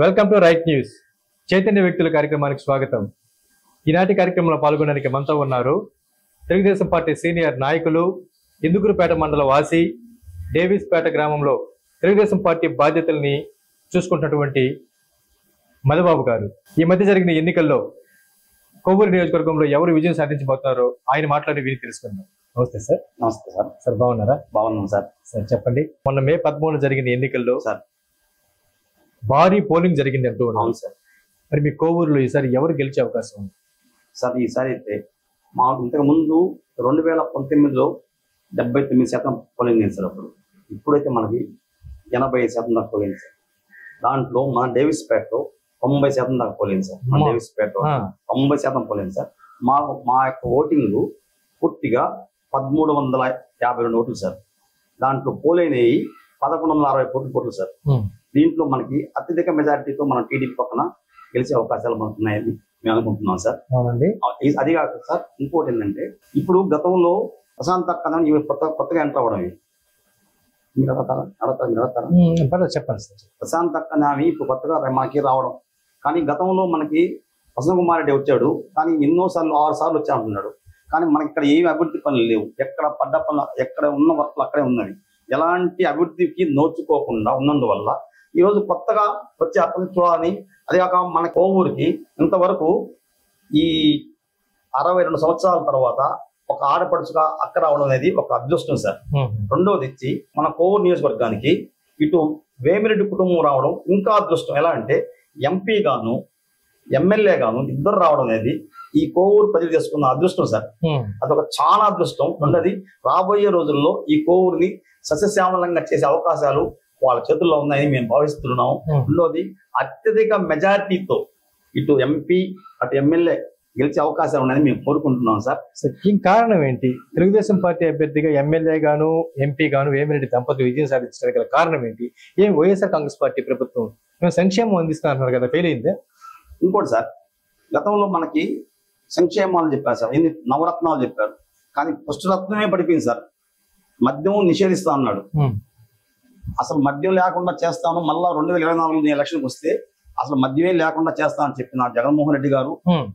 Welcome to right news. Chaitanya వ్యక్తుల కార్యక్రమానికి స్వాగతం. ఈనాటి కార్యక్రమంలో పాల్గొనడానికి మనతో ఉన్నారు తెలుగుదేశం పార్టీ సీనియర్ నాయకులు, ఇందుకూరుపేట మండల వాసి, డేవిస్పేట గ్రామంలో తెలుగుదేశం పార్టీ బాధ్యతల్ని చూసుకుంటున్నటువంటి మధుబాబు గారు. ఈ మధ్య జరిగిన ఎన్నికల్లో కొవ్వూరు నియోజకవర్గంలో ఎవరు విజయం సాధించబోతున్నారో ఆయన మాట్లాడి వీరికి తెలుసుకుందాం. నమస్తే సార్. నమస్తే సార్. సార్ బాగున్నారా? బాగున్నాం సార్. సార్ చెప్పండి, మొన్న మే 13 జరిగిన ఎన్నికల్లో సార్ భారీ పోలింగ్ జరిగింది అంటూ ఉన్నాం సార్. మరి మీ కోవూరులో ఈసారి ఎవరు గెలిచే అవకాశం ఉంది సార్? ఈసారి అయితే మా ఇంతకు ముందు 2019లో 79% పోలింగ్ అయింది సార్. ఇప్పుడైతే మనకి 80% దాకా పోలింగ్ సార్. దాంట్లో మన డేవిస్పేటలో 90% దాకా పోలింగ్ సార్. మన డేవిస్పేటలో 90% పోలింగ్ సార్. మా యొక్క ఓటింగ్ పూర్తిగా 1352 ఓట్లు సార్. దాంట్లో పోలైనవి 1160 కోట్లు సార్. దీంట్లో మనకి అత్యధిక మెజారిటీతో మనం టీడీపీ పక్కన గెలిచే అవకాశాలు మనకు ఉన్నాయని మేము అనుకుంటున్నాం సార్. అవునండి. అది కాదు సార్, ఇంకోటి ఏంటంటే ఇప్పుడు గతంలో ప్రశాంత్ అక్క కొత్తగా ఎంటర్ అవ్వడం చెప్పండి సార్. ప్రశాంత్ అక్క నామి ఇప్పుడు కొత్తగా మనకి రావడం, కానీ గతంలో మనకి వసంత కుమార్ రెడ్డి వచ్చాడు, కానీ ఎన్నోసార్లు 6 సార్లు వచ్చా అంటున్నాడు. కానీ మనకి ఇక్కడ ఏమి అభివృద్ధి పనులు లేవు. ఎక్కడ పడ్డ పనులు, ఎక్కడ ఉన్న వర్క్లు అక్కడే ఉన్నవి. ఎలాంటి అభివృద్ధికి నోచుకోకుండా ఉన్నందువల్ల ఈరోజు కొత్తగా వచ్చి అతను చూడాలని, అదే కాక మన కోవూరుకి ఇంతవరకు ఈ 62 సంవత్సరాల తర్వాత ఒక ఆడపడుచుగా అక్క రావడం అనేది ఒక అదృష్టం సార్. రెండోది ఇచ్చి మన కోవూరు నియోజకవర్గానికి ఇటు వేమిరెడ్డి కుటుంబం రావడం ఇంకా అదృష్టం. ఎలా అంటే ఎంపీ గాను ఎమ్మెల్యే గాను ఇద్దరు రావడం అనేది ఈ కోవూరు ప్రజలు చేసుకున్న అదృష్టం సార్. అదొక చాలా అదృష్టం. రెండోది రాబోయే రోజుల్లో ఈ కోవూరుని సస్యశ్యామలంగా చేసే అవకాశాలు వాళ్ళ చేతుల్లో ఉన్నాయని మేము భావిస్తున్నాము. రెండోది అత్యధిక మెజారిటీతో ఇటు ఎంపీ అటు ఎమ్మెల్యే గెలిచే అవకాశాలు ఉన్నాయని మేము కోరుకుంటున్నాం సార్. కారణం ఏంటి? తెలుగుదేశం పార్టీ అభ్యర్థిగా ఎమ్మెల్యే గాను ఎంపీ గాను వేమిరెడ్డి దంపతులు విజయం సాధించడానికి గల కారణం ఏంటి? ఏం వైఎస్ఆర్ కాంగ్రెస్ పార్టీ ప్రభుత్వం మేము సంక్షేమం అందిస్తున్నారు కదా, ఫెయిల్ అయిందే? ఇంకోటి సార్, గతంలో మనకి సంక్షేమాలు చెప్పారు సార్, ఎన్ని నవరత్నాలు చెప్పారు, కానీ ఫస్ట్ రత్నమే పడిపోయింది సార్. మద్యం నిషేధిస్తా అన్నాడు. అసలు మద్యం లేకుండా చేస్తాను, మళ్ళా 2024 ఎలక్షన్కి వస్తే అసలు మద్యమే లేకుండా చేస్తానని చెప్పిన జగన్మోహన్ రెడ్డి గారు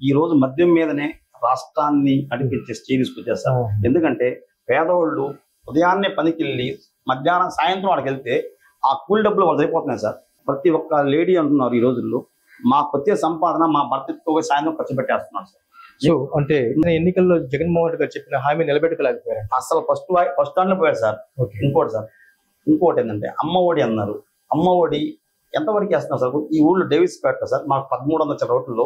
ఈ రోజు మద్యం మీదనే రాష్ట్రాన్ని నడిపించే స్టేజ్ తీసుకొచ్చేస్తారు. ఎందుకంటే పేదవాళ్ళు ఉదయాన్నే పనికి వెళ్ళి మధ్యాహ్నం సాయంత్రం వాళ్ళకి వెళ్తే ఆ కూలి డబ్బులు వాళ్ళు సరిపోతున్నాయి సార్. ప్రతి ఒక్క లేడీ అంటున్నారు ఈ రోజుల్లో మాకు వచ్చే సంపాదన మా భర్తతో సాయంత్రం ఖర్చు పెట్టేస్తున్నారు సార్. సో అంటే ఎన్నికల్లో జగన్మోహన్ రెడ్డి గారు చెప్పిన హామీ నిలబెట్టుకోలేకపోయారు. అసలు ఫస్ట్ స్టాండ్ లో పోయారు సార్. ఇంకోటి సార్, ఇంకోటి ఏంటంటే అమ్మ ఒడి అన్నారు. అమ్మ ఒడి ఎంతవరకు వేస్తున్నారు సార్? ఈ ఊళ్ళో డేవిస్పేట సార్ మాకు 1300 ఓట్లలో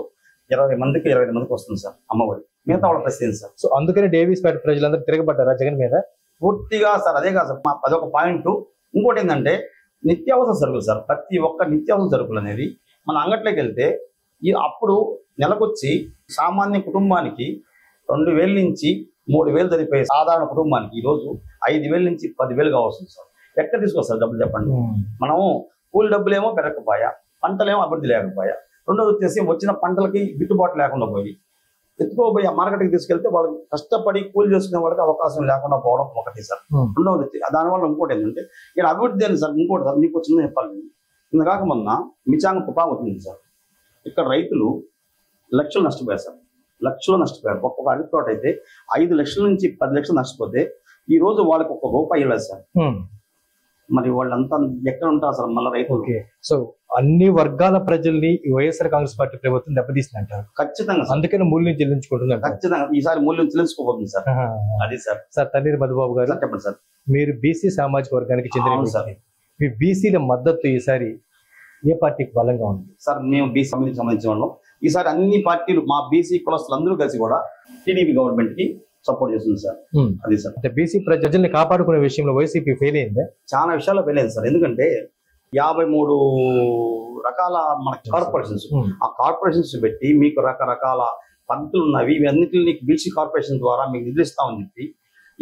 20 మందికి 25 మందికి వస్తుంది సార్ అమ్మ ఒడి. మిగతా వాళ్ళ ప్రశ్న సార్. సో అందుకని డేవిస్పేట ప్రజలందరూ తిరగబడ్డారా జగన్ మీద? పూర్తిగా సార్ అదే కాదు సార్, అదొక పాయింట్. ఇంకోటి ఏంటంటే నిత్యావసర సరుకులు సార్. ప్రతి ఒక్క నిత్యావసర సరుకులు అనేది మన అంగట్లోకి వెళ్తే అప్పుడు నెలకొచ్చి సామాన్య కుటుంబానికి 2000 నుంచి 3000 సరిపోయే సాధారణ కుటుంబానికి ఈరోజు 5000 నుంచి 10,000 కావస్తుంది సార్. ఎక్కడ తీసుకొస్తారు డబ్బులు చెప్పండి? మనం కూలి డబ్బులేమో పెరగకపోయా, పంటలేమో అభివృద్ధి లేకపోయా, రెండోది వచ్చేసి వచ్చిన పంటలకి గిట్టుబాటు లేకుండా పోయి ఎత్తుకోబోయి ఆ మార్కెట్కి తీసుకెళ్తే వాళ్ళకి కష్టపడి కూలి చేసుకునే వాళ్ళకి అవకాశం లేకుండా పోవడం ఒకటి సార్. రెండవది దానివల్ల ఇంకోటి ఏంటంటే ఇక్కడ అభివృద్ధి అని సార్. ఇంకోటి సార్ మీకు వచ్చిందని చెప్పాలి. ఇంత కాక మొన్న మిచాంగ తుపాకు వచ్చింది సార్. ఇక్కడ రైతులు లక్షలు నష్టపోయారు సార్. లక్షలు నష్టపోయారు. ఒక్కొక్క అరటి తోట అయితే 5 లక్షల నుంచి 10 లక్షలు నష్టపోతే ఈ రోజు వాళ్ళకి ₹1 ఇవ్వలేదు సార్. మరి వాళ్ళంతా ఎక్కడ ఉంటారు సార్ మళ్ళీ రైతులు? సో అన్ని వర్గాల ప్రజల్ని వైఎస్ఆర్ కాంగ్రెస్ పార్టీ ప్రభుత్వం దెబ్బతీస్తుందంటారు. ఖచ్చితంగా. అందుకని మూల్యం చెల్లించుకుంటుంది. ఖచ్చితంగా ఈసారి మూల్యం చెల్లించుకోబోతుంది సార్. అది సార్. సార్ తన్నీరు మధుబాబు గారు చెప్పండి సార్. మీరు బీసీ సామాజిక వర్గానికి చెందిన సార్. మీ బీసీల మద్దతు ఈసారి ఏ పార్టీకి బలంగా ఉంది సార్? మేము బీసీ సమితికి సంబంధించిన వాళ్ళం. ఈసారి అన్ని పార్టీలు మా బీసీ కులస్తులు అందరూ కలిసి కూడా టీడీపీ గవర్నమెంట్ కి సపోర్ట్ చేస్తుంది సార్. అది సార్. అంటే బీసీ ప్రజల్ని కాపాడుకునే విషయంలో వైసీపీ ఫెయిల్ అయిందే? చాలా విషయాల్లో ఫెయిల్ అయింది సార్. ఎందుకంటే 53 రకాల మన కార్పొరేషన్స్, ఆ కార్పొరేషన్స్ పెట్టి మీకు రకరకాల పద్ధతులు ఉన్నవి, ఇవన్నిటిని బీసీ కార్పొరేషన్ ద్వారా మీకు నిధులు ఇస్తామని చెప్పి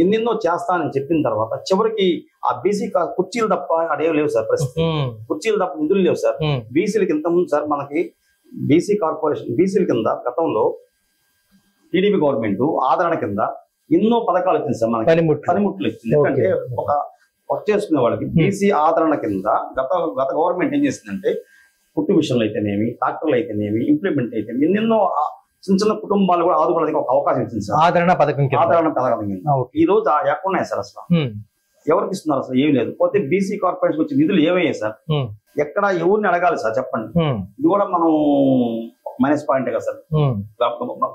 ఎన్నెన్నో చేస్తానని చెప్పిన తర్వాత చివరికి ఆ బీసీ కుర్చీలు తప్ప అదేం లేవు సార్. పరిస్థితి కుర్చీలు తప్ప నిధులు లేవు సార్. బీసీలకి ఇంతకుముందు సార్ మనకి బీసీ కార్పొరేషన్ బీసీల కింద గతంలో టీడీపీ గవర్నమెంట్ ఆదరణ కింద ఎన్నో పథకాలు వచ్చింది సార్. మనకి పనిముట్లు ఇచ్చింది. ఎందుకంటే ఒక వర్క్ చేసుకునే వాళ్ళకి బీసీ ఆదరణ కింద గత గవర్నమెంట్ ఏం చేసిందంటే కుట్టు విషయంలో అయితేనేమి, ట్రాక్టర్లు అయితేనేమి, ఇంప్లిమెంట్ అయితేనేమి, ఎన్నెన్నో చిన్న చిన్న కుటుంబాలు కూడా ఆదుకోవడానికి ఒక అవకాశం ఇచ్చింది సార్. ఆదరణ పథకం ఈ రోజు ఎక్కడ ఉన్నాయి సార్ అసలు? ఎవరికి ఇస్తున్నారు అసలు? ఏమి లేదు. పోతే బీసీ కార్పొరేషన్ వచ్చే నిధులు ఏమయ్యాయి సార్? ఎక్కడ ఎవరిని అడగాలి సార్ చెప్పండి? ఇది కూడా మనం మైనస్ పాయింట్ కదా సార్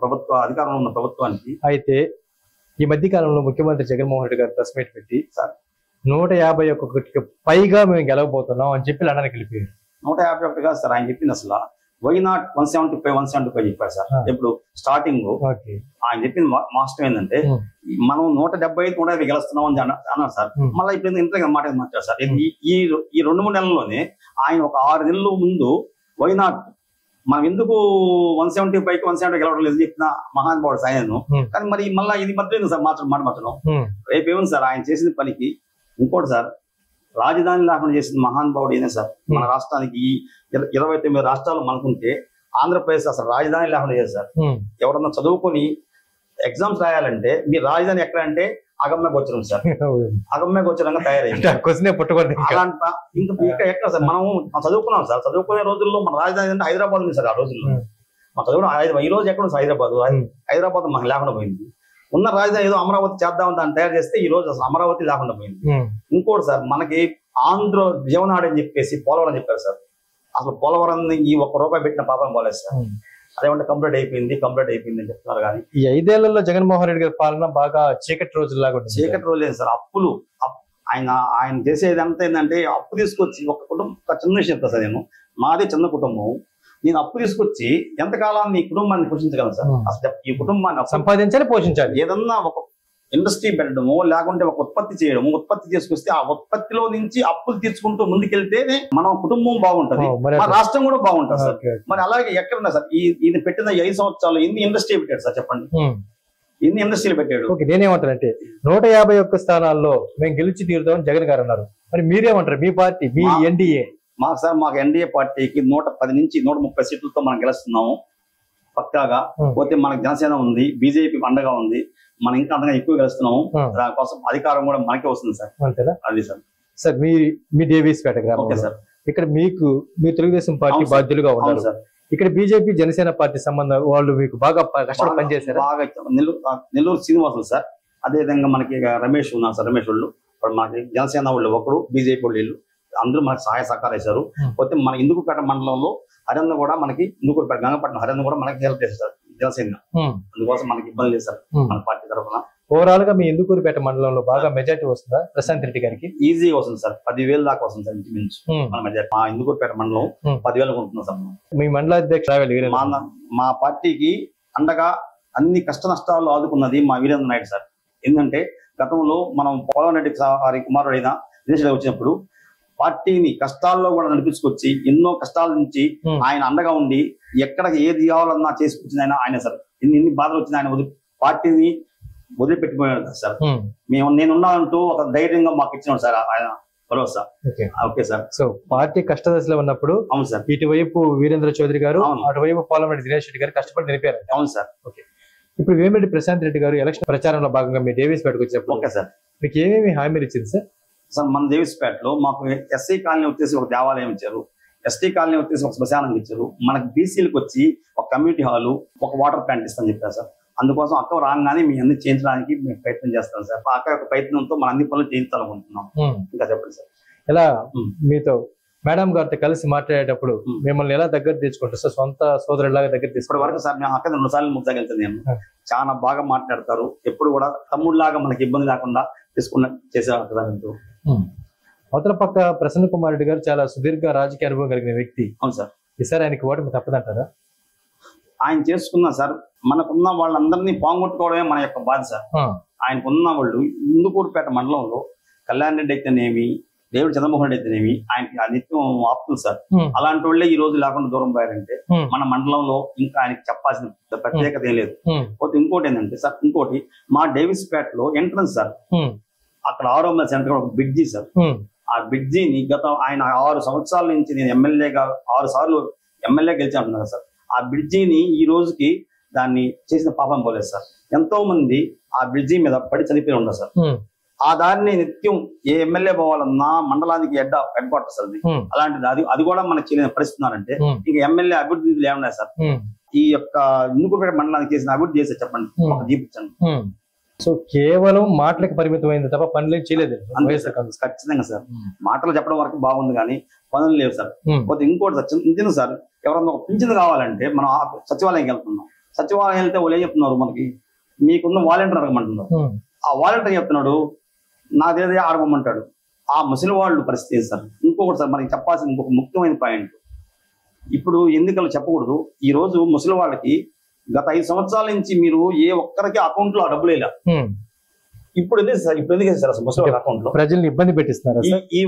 ప్రభుత్వ అధికారంలో ఉన్న ప్రభుత్వానికి. అయితే ఈ మధ్య కాలంలో ముఖ్యమంత్రి జగన్మోహన్ రెడ్డి గారు ప్రెస్ మీట్ పెట్టి సార్ 151కి పైగా మేము గెలవబోతున్నాం అని చెప్పి లండన్కి వెళ్ళిపోయారు. 151 కాదు సార్ ఆయన చెప్పింది. అసలు వై నాట్ 175 చెప్పారు సార్. ఇప్పుడు స్టార్టింగ్ ఆయన చెప్పింది మాస్టర్ ఏంటంటే మనం 175 150 గెలుస్తున్నాం అని అన్నారు సార్. మళ్ళీ ఇప్పుడు ఇంత మాట మాట్లాడారు సార్. ఈ 2-3 నెలల్లోనే ఆయన ఒక 6 నెలల ముందు వై నాట్ మనం ఎందుకు 175కి 170 గెలవడం లేదు చెప్పిన మహానుభావుడు సాయను. కానీ మరి మళ్ళీ ఇది మధ్య సార్ మాట మార్చడం రేపు ఏముంది సార్ ఆయన చేసిన పనికి. ఇంకోటి సార్, రాజధాని లేకుండా చేసిన మహానుభావుడు ఏనే సార్. మన రాష్ట్రానికి 29 రాష్ట్రాలు మనకుంటే ఆంధ్రప్రదేశ్ అసలు రాజధాని లేకుండా చేశారు. ఎవరన్నా చదువుకొని ఎగ్జామ్స్ రాయాలంటే మీ రాజధాని ఎక్కడ అంటే అగమ్య గోచరం సార్. అగమ్య గోచరంగా తయారైంది. ఇంకా ఎక్కడ సార్ మనం చదువుకున్నాం సార్. చదువుకునే రోజుల్లో మన రాజధాని అంటే హైదరాబాద్ ఉంది సార్. ఆ రోజుల్లో మన చదువుకున్నాం. ఈ రోజు ఎక్కడ హైదరాబాద్ మనకు లేకుండా పోయింది. ఉన్న రాజధాని ఏదో అమరావతి చేద్దామని దాన్ని తయారు చేస్తే ఈ రోజు అసలు అమరావతి లేకుండా పోయింది. ఇంకోటి సార్, మనకి ఆంధ్ర జీవనాడు అని చెప్పేసి పోలవరం చెప్పారు సార్. అసలు పోలవరం ఈ ₹1 పెట్టిన పాపం పోలేదు సార్. అదేమంటే కంప్లీట్ అయిపోయింది అని చెప్తున్నారు. కానీ ఈ 5 ఏళ్లలో జగన్మోహన్ రెడ్డి గారి పాలన బాగా చీకటి రోజుల్లాగా ఉంటుంది. చీకటి రోజులేదు సార్. అప్పులు ఆయన చేసేది అంతా ఏంటంటే అప్పు తీసుకొచ్చి ఒక చిన్న విషయం చెప్తా సార్. నాదే చిన్న కుటుంబం. నేను అప్పు తీసుకొచ్చి ఎంతకాలాన్ని ఈ కుటుంబాన్ని పోషించగలను సార్? అసలు ఈ కుటుంబాన్ని సంపాదించాలి, పోషించాలి. ఏదన్నా ఒక ఇండస్ట్రీ పెట్టడము లేకుంటే ఒక ఉత్పత్తి చేయడము, ఉత్పత్తి చేసుకొస్తే ఆ ఉత్పత్తిలో నుంచి అప్పులు తీర్చుకుంటూ ముందుకెళ్తేనే మన కుటుంబం బాగుంటది, మన రాష్ట్రం కూడా బాగుంటుంది సార్. మరి అలాగే ఎక్కడున్నా సార్ ఇది పెట్టిన 5 సంవత్సరాలు ఎన్ని ఇండస్ట్రీ పెట్టాడు సార్ చెప్పండి? ఎన్ని ఇండస్ట్రీలు పెట్టాడు? నేనేమంటానంటే 151 స్థానాల్లో మేము గెలిచి తీరుతామని జగన్ గారు అన్నారు. మరి మీరేమంటారు? మీ పార్టీ, మీ ఎన్డీఏ? మాకు ఎన్డీఏ పార్టీకి 110 నుంచి 130 సీట్లతో మనం గెలుస్తున్నాము పక్కాగా. పోతే మనకు జనసేన ఉంది, బీజేపీ అండగా ఉంది. మనం ఇంకా అంతగా ఎక్కువ గెలుస్తున్నాము. దానికోసం అధికారం కూడా మనకే వస్తుంది సార్. అంతేనా? అది సార్. సార్ మీ డేవిస్పేట గ్రామం సార్. ఇక్కడ మీ తెలుగుదేశం పార్టీ బాధ్యులుగా ఉన్నారు సార్. ఇక్కడ బీజేపీ జనసేన పార్టీ సంబంధం వాళ్ళు మీకు బాగా కష్టపడి పనిచేశారు. బాగా నెల్లూరు శ్రీనివాసులు సార్. అదే విధంగా మనకి రమేష్ ఉన్నారు సార్. రమేష్ వాళ్ళు మనకి జనసేన వాళ్ళు ఒకరు, బీజేపీ వాళ్ళు అందరూ మనకి సహాయ సహకారం చేశారు. పోతే మన ఇందుకుపేట మండలంలో హరియాణ కూడా మనకి ఇందుకుపేట గంగపట్నం హరియాణ కూడా మనకి హెల్ప్ చేస్తారు జనసేన. అందుకోసం మనకి ఇబ్బంది లేదు సార్ మన పార్టీ తరఫున. ఓవరాల్ గా మీ ఇందుకూరుపేట మండలంలో బాగా మెజార్టీ వస్తుందా ప్రశాంత్ రెడ్డి గారికి? ఈజీగా వస్తుంది సార్. 10,000 దాకా వస్తుంది సార్ ఇంచుమించు మన మెజార్టీ. మా ఇందుకూరుపేట మండలం 10,000 ఉంటుంది సార్. మీ మండల అధ్యక్షుడు మా పార్టీకి అండగా అన్ని కష్ట నష్టాలు ఆదుకున్నది మా వీరేంద్ర నాయుడు సార్. ఎందుకంటే గతంలో మనం పోలవరం రెడ్డి వారి కుమారుడైన దినేష్ రెడ్డి వచ్చినప్పుడు పార్టీని కష్టాల్లో కూడా నడిపించుకొచ్చి ఎన్నో కష్టాల నుంచి ఆయన అండగా ఉండి ఎక్కడ ఏది కావాలన్నా చేసుకొచ్చింది ఆయన సార్. ఎన్ని బాధలు వచ్చింది ఆయన పార్టీని వదిలిపెట్టిపోయాడు సార్. నేనున్నానంటూ ఒక ధైర్యంగా మాకు ఇచ్చినాడు సార్ ఆయన భరోసా. Okay sir. సో పార్టీ కష్టదశలో ఉన్నప్పుడు అవును సార్, ఇటువైపు వీరేంద్ర చౌదరి గారు, అటువైపు పోలవరం దినేష్ రెడ్డి గారు కష్టపడి నిలిపారు. అవును సార్. ఓకే. ఇప్పుడు వేమిరెడ్డి ప్రశాంత్ రెడ్డి గారు ఎలక్షన్ ప్రచారంలో భాగంగా మీ డేవిస్పేటకు వచ్చినప్పుడు ఓకే సార్ మీకు ఏమేమి హామీలు ఇచ్చింది సార్? సార్ మన దేవిస్పేటలో మాకు ఎస్సీ కాలనీ వచ్చేసి ఒక దేవాలయం ఇచ్చారు, ఎస్టీ కాలనీ వచ్చేసి ఒక శ్మశానం ఇచ్చారు. మనకి బీసీలకు వచ్చి ఒక కమ్యూనిటీ హాలు, ఒక వాటర్ ప్లాంట్ ఇస్తామని చెప్పారు సార్. అందుకోసం అక్క రాగానే మీ అన్ని చేయించడానికి మేము ప్రయత్నం చేస్తాం సార్. అక్క యొక్క ప్రయత్నంతో మన అన్ని పనులు చేయించాలనుకుంటున్నాం. ఇంకా చెప్పండి సార్. ఎలా మీతో మేడం గారితో కలిసి మాట్లాడేటప్పుడు మిమ్మల్ని ఎలా దగ్గర తెచ్చుకుంటారు సార్? సొంత సోదరులాగా దగ్గర తీసుకుంటారు వరకు సార్. మేము అక్కడ 2 సార్లు ముద్దాకి వెళ్తాను. నేను చాలా బాగా మాట్లాడతారు. ఎప్పుడు కూడా తమ్ముడులాగా మనకి ఇబ్బంది లేకుండా చేసేవారు. అవతల పక్క ప్రసన్న కుమార్ రెడ్డి గారు చాలా సుదీర్ఘ రాజకీయ అనుభవం కలిగిన వ్యక్తి. అవును సార్. ఈసారి ఆయనకి ఓటమి తప్పదంటారా? ఆయన చేసుకున్నా సార్. మనకున్న వాళ్ళందరినీ పాంగొట్టుకోవడమే మన యొక్క బాధ సార్. ఆయనకున్న వాళ్ళు ఇందుకూరుపేట మండలంలో కళ్యాణ్ రెడ్డి అయితేనేమి, దేవుడు చంద్రమోహన్ రెడ్డి అయితేనేమి ఆయనకి నిత్యం ఆపుతుంది సార్. అలాంటి వాళ్ళే ఈ రోజు లేకుండా దూరం పోయారంటే మన మండలంలో ఇంకా ఆయనకి చెప్పాల్సిన ప్రత్యేకత ఏం లేదు. పోతే ఇంకోటి ఏంటంటే సార్, ఇంకోటి మా డేవిస్పేటలో ఎంట్రన్స్ సార్, అక్కడ 6వ మైల్ సెంటర్ ఒక బ్రిడ్జి సార్. ఆ బ్రిడ్జిని ఆయన 6 సంవత్సరాల నుంచి నేను ఎమ్మెల్యేగా 6 సార్లు ఎమ్మెల్యే గెలిచి అంటున్నారు సార్. ఆ బ్రిడ్జిని ఈ రోజుకి దాన్ని చేసిన పాపం పోలేదు సార్. ఎంతో మంది ఆ బ్రిడ్జి మీద పడి చనిపోయి ఉన్నారు సార్. ఆ దారిని నిత్యం ఏ ఎమ్మెల్యే పోవాలన్నా మండలానికి హెడ్ క్వార్టర్స్ అది. అలాంటిది అది కూడా మనకి చేయలేని పరిస్థితున్నారంటే ఇంకా ఎమ్మెల్యే అభివృద్ధి ఏమన్నా సార్? ఈ యొక్క ఇందుకుపేట మండలానికి చేసిన అభివృద్ధి చేస్తే చెప్పండి, ఒక చూపించండి. సో కేవలం మాటలకు పరిమితమైంది తప్ప పనులు చేయలేదు. ఖచ్చితంగా సార్, మాటలు చెప్పడం వరకు బాగుంది కానీ పనులు లేవు సార్. పోతే ఇంకోటి సార్, ఇంటిని సార్ ఎవరన్నా ఒక పింఛన్ కావాలంటే మనం సచివాలయంకి వెళ్తున్నాం. సచివాలయం వెళ్తే వాళ్ళు ఏం చెప్తున్నారు, మనకి మీకున్న వాలంటీర్ అడగమంటున్నారు. ఆ వాలంటీర్ చెప్తున్నాడు నాదేదో ఆడమంటాడు. ఆ ముసలి వాళ్ళు పరిస్థితి సార్. ఇంకొకటి సార్ మనకి చెప్పాల్సిన ఇంకొక ముఖ్యమైన పాయింట్, ఇప్పుడు ఎన్నికలు చెప్పకూడదు. ఈ రోజు ముసలి వాళ్ళకి గత 5 సంవత్సరాల నుంచి మీరు ఏ ఒక్కరికి అకౌంట్ లో డబ్బులు వేయలే. ఇప్పుడు ఎందుకు సార్ అసలు ముసలి వాళ్ళ అకౌంట్ లో ప్రజల్ని ఇబ్బంది పెట్టిస్తున్నారు? ఈ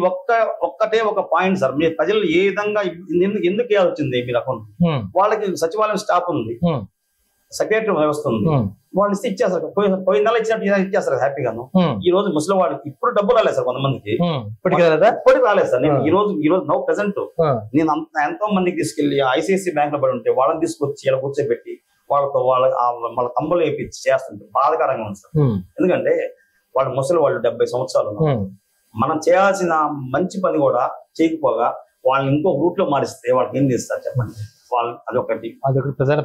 ఒక్కటే ఒక పాయింట్ సార్, మీరు ప్రజలు ఏ విధంగా ఎందుకు వేయాల్సి వచ్చింది మీరు అకౌంట్? వాళ్ళకి సచివాలయం స్టాఫ్ ఉంది, సెక్రటరీ వ్యవస్థ ఉంది, వాళ్ళు ఇస్తే ఇచ్చేస్తారు. పోయిన నెల ఇచ్చినట్టు ఇచ్చేస్తారు హ్యాపీగాను. ఈ రోజు ముసలి వాళ్ళకి ఇప్పుడు డబ్బులు రాలేదు సార్, కొంతమందికి ఇప్పటికి రాలేదు సార్. నేను ఈ రోజు నౌ ప్రెసెంట్ నేను ఎంతో మందికి తీసుకెళ్లి ఐసిఐసి బ్యాంక్ లో పడి ఉంటే వాళ్ళని తీసుకొచ్చి ఇలా కూర్చోబెట్టి వాళ్ళ తమ్ముళ్ళు వేపించి చేస్తుంటే బాధాకరంగా ఉంది సార్. ఎందుకంటే వాళ్ళు ముసలి వాళ్ళు 70 సంవత్సరాలు, మనం చేయాల్సిన మంచి పని కూడా చేయకపోగా వాళ్ళని ఇంకో రూట్ లో మారిస్తే వాళ్ళకి ఏం చేస్తారు చెప్పండి? వాళ్ళు అదొకటి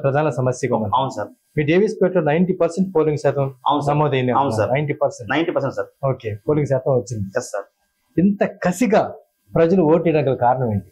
ప్రధాన సమస్య. అవును సార్, మీ డేవిస్పేట 90% పోలింగ్ శాతం నమోదైంది. అవును సార్, 90% సార్. ఓకే, పోలింగ్ శాతం వచ్చింది. Yes sir. ఇంత కసిగా ప్రజలు ఓటు వేయడానికి కారణం ఏంటి?